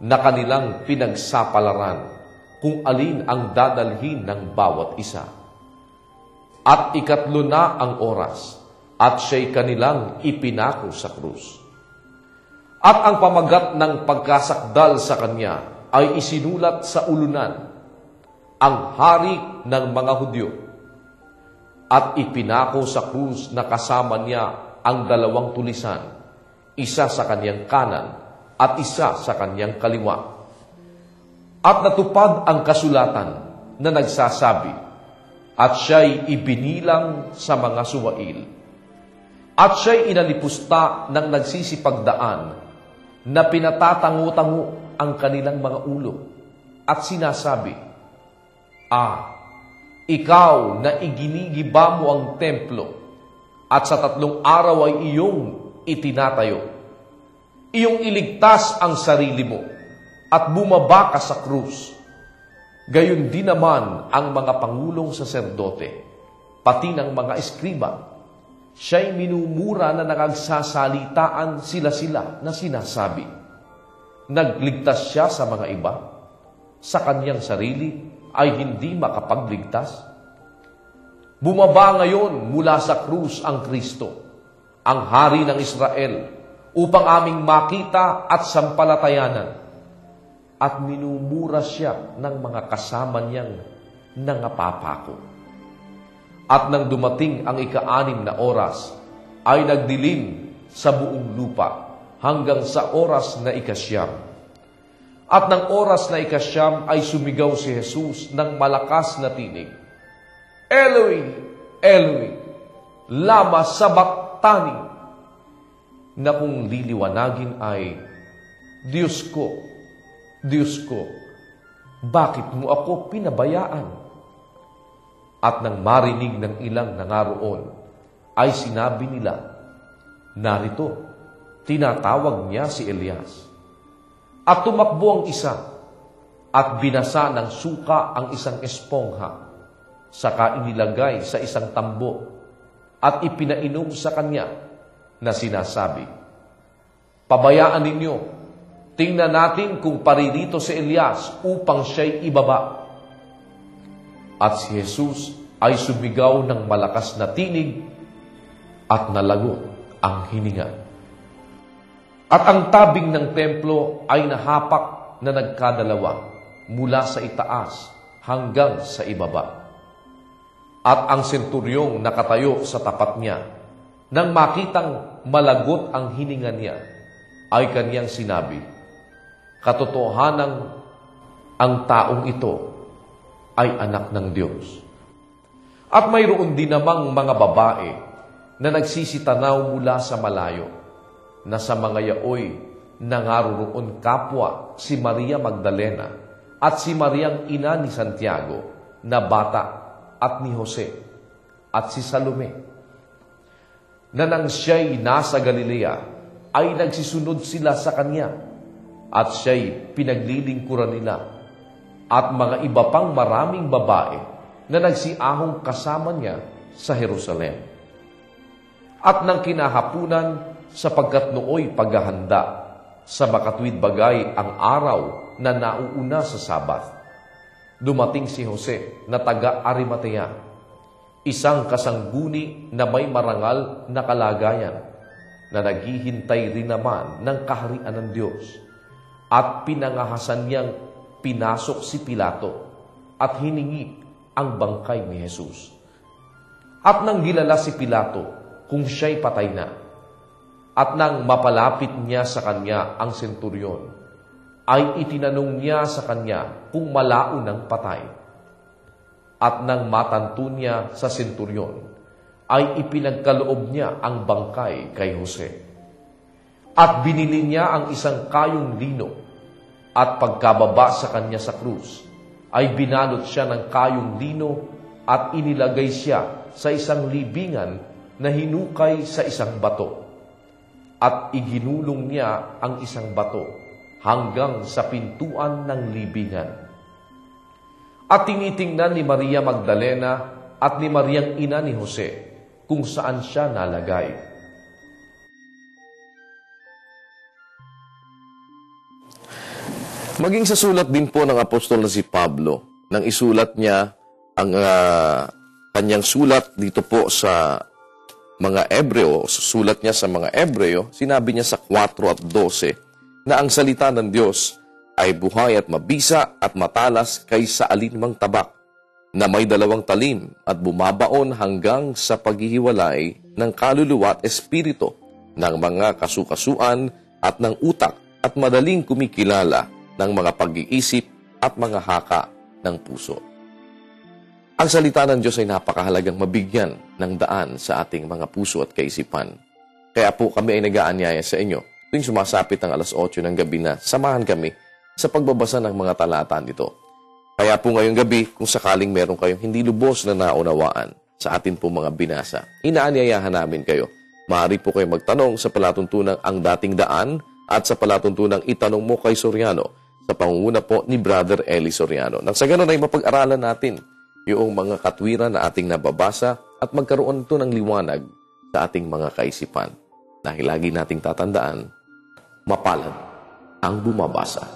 na kanilang pinagsapalaran kung alin ang dadalhin ng bawat isa. At ikatlo na ang oras, at siya'y kanilang ipinako sa krus. At ang pamagat ng pagkasakdal sa kanya ay isinulat sa ulunan, ang hari ng mga Hudyo. At ipinako sa krus na kasama niya ang 2 tulisan, isa sa kanyang kanan at isa sa kanyang kaliwa. At natupad ang kasulatan na nagsasabi, at siya'y ibinilang sa mga suwail. At siya'y inalipusta ng nagsisipagdaan na pinatatango-tango ang kanilang mga ulo at sinasabi, ikaw na iginigiba mo ang templo at sa 3 araw ay iyong itinatayo. Iyong iligtas ang sarili mo at bumaba ka sa krus. Gayon din naman ang mga pangulong saserdote, pati ng mga eskriba. Siya'y minumura na nakagsasalitaan sila na sinasabi, nagligtas siya sa mga iba, sa kanyang sarili ay hindi makapagligtas. Bumaba ngayon mula sa krus ang Kristo, ang Hari ng Israel, upang aming makita at sampalatayanan. At minumura siya ng mga kasama niyang nangapapako. At nang dumating ang ika-6 na oras, ay nagdilim sa buong lupa hanggang sa oras na ika-9. At ng oras na ika-9 ay sumigaw si Jesus ng malakas na tinig, Eloi, Eloi, lama sabachthani, na kung liliwanagin ay, Diyos ko, bakit mo ako pinabayaan? At nang marinig ng ilang nangaroon, ay sinabi nila, narito, tinatawag niya si Elias. At tumakbo ang isa, at binasa ng suka ang isang espongha, saka inilagay sa isang tambo, at ipinainom sa kanya, na sinasabi, pabayaan ninyo, tingnan natin kung paririto si Elias upang siya'y ibaba. At si Jesus ay sumigaw ng malakas na tinig at nalago ang hininga. At ang tabing ng templo ay nahapak na nagkadalawa mula sa itaas hanggang sa ibaba. At ang senturyong nakatayo sa tapat niya, nang makitang malagot ang hininga niya, ay kaniyang sinabi, katotohanan ang taong ito ay anak ng Diyos. At mayroon din namang mga babae na nagsisitanaw mula sa malayo, na sa mga yaoy nangaroon kapwa si Maria Magdalena at si Mariang ina ni Santiago na bata at ni Jose at si Salome, na nang siya'y nasa Galilea ay nagsisunod sila sa kanya at siya'y pinaglilingkuran nila, at mga iba pang maraming babae na nagsiahong kasama niya sa Jerusalem. At nang kinahapunan, sapagkat nooy paghahanda sa makatuwid bagay ang araw na nauuna sa Sabat, dumating si Jose na taga Arimatea, isang kasangguni na may marangal na kalagayan, na naghihintay rin naman ng kaharian ng Diyos, at pinangahasan niyang pinasok si Pilato at hiningi ang bangkay ni Jesus. At nang gilala si Pilato kung siya'y patay na, at nang mapalapit niya sa kanya ang senturyon, ay itinanong niya sa kanya kung malaon ng patay. At nang matanto niya sa senturyon, ay ipinagkaloob niya ang bangkay kay Jose. At binili niya ang isang kayong lino, at pagkababa sa kanya sa krus, ay binalot siya ng kayong lino at inilagay siya sa isang libingan na hinukay sa isang bato. At iginulong niya ang isang bato hanggang sa pintuan ng libingan. At tinitingnan ni Maria Magdalena at ni Mariang ina ni Jose kung saan siya nalagay. Maging sa sulat din po ng apostol na si Pablo, nang isulat niya ang kanyang sulat dito po sa mga Ebreo, sulat niya sa mga Ebreo, sinabi niya sa 4 at 12 na ang salita ng Diyos ay buhay at mabisa at matalas kaysa alinmang tabak, na may 2 talim at bumabaon hanggang sa paghihiwalay ng kaluluwa at espiritu, ng mga kasukasuan at ng utak, at madaling kumikilala ng mga pag-iisip at mga haka ng puso. Ang salita ng Diyos ay napakahalagang mabigyan ng daan sa ating mga puso at kaisipan. Kaya po kami ay nag-aanyaya sa inyo tuwing sumasapit ang 8:00 ng gabi na samahan kami sa pagbabasa ng mga talata nito. Kaya po ngayong gabi, kung sakaling meron kayong hindi lubos na naunawaan sa atin po mga binasa, inaanyayahan namin kayo. Maaari po kayo magtanong sa palatuntunang Ang Dating Daan at sa palatuntunang Itanong Mo kay Soriano sa pangunguna po ni Brother Eli Soriano. Nang sa ganun ay mapag-aralan natin yung mga katwiran na ating nababasa at magkaroon ito ng liwanag sa ating mga kaisipan. Dahil lagi nating tatandaan, mapalad ang bumabasa.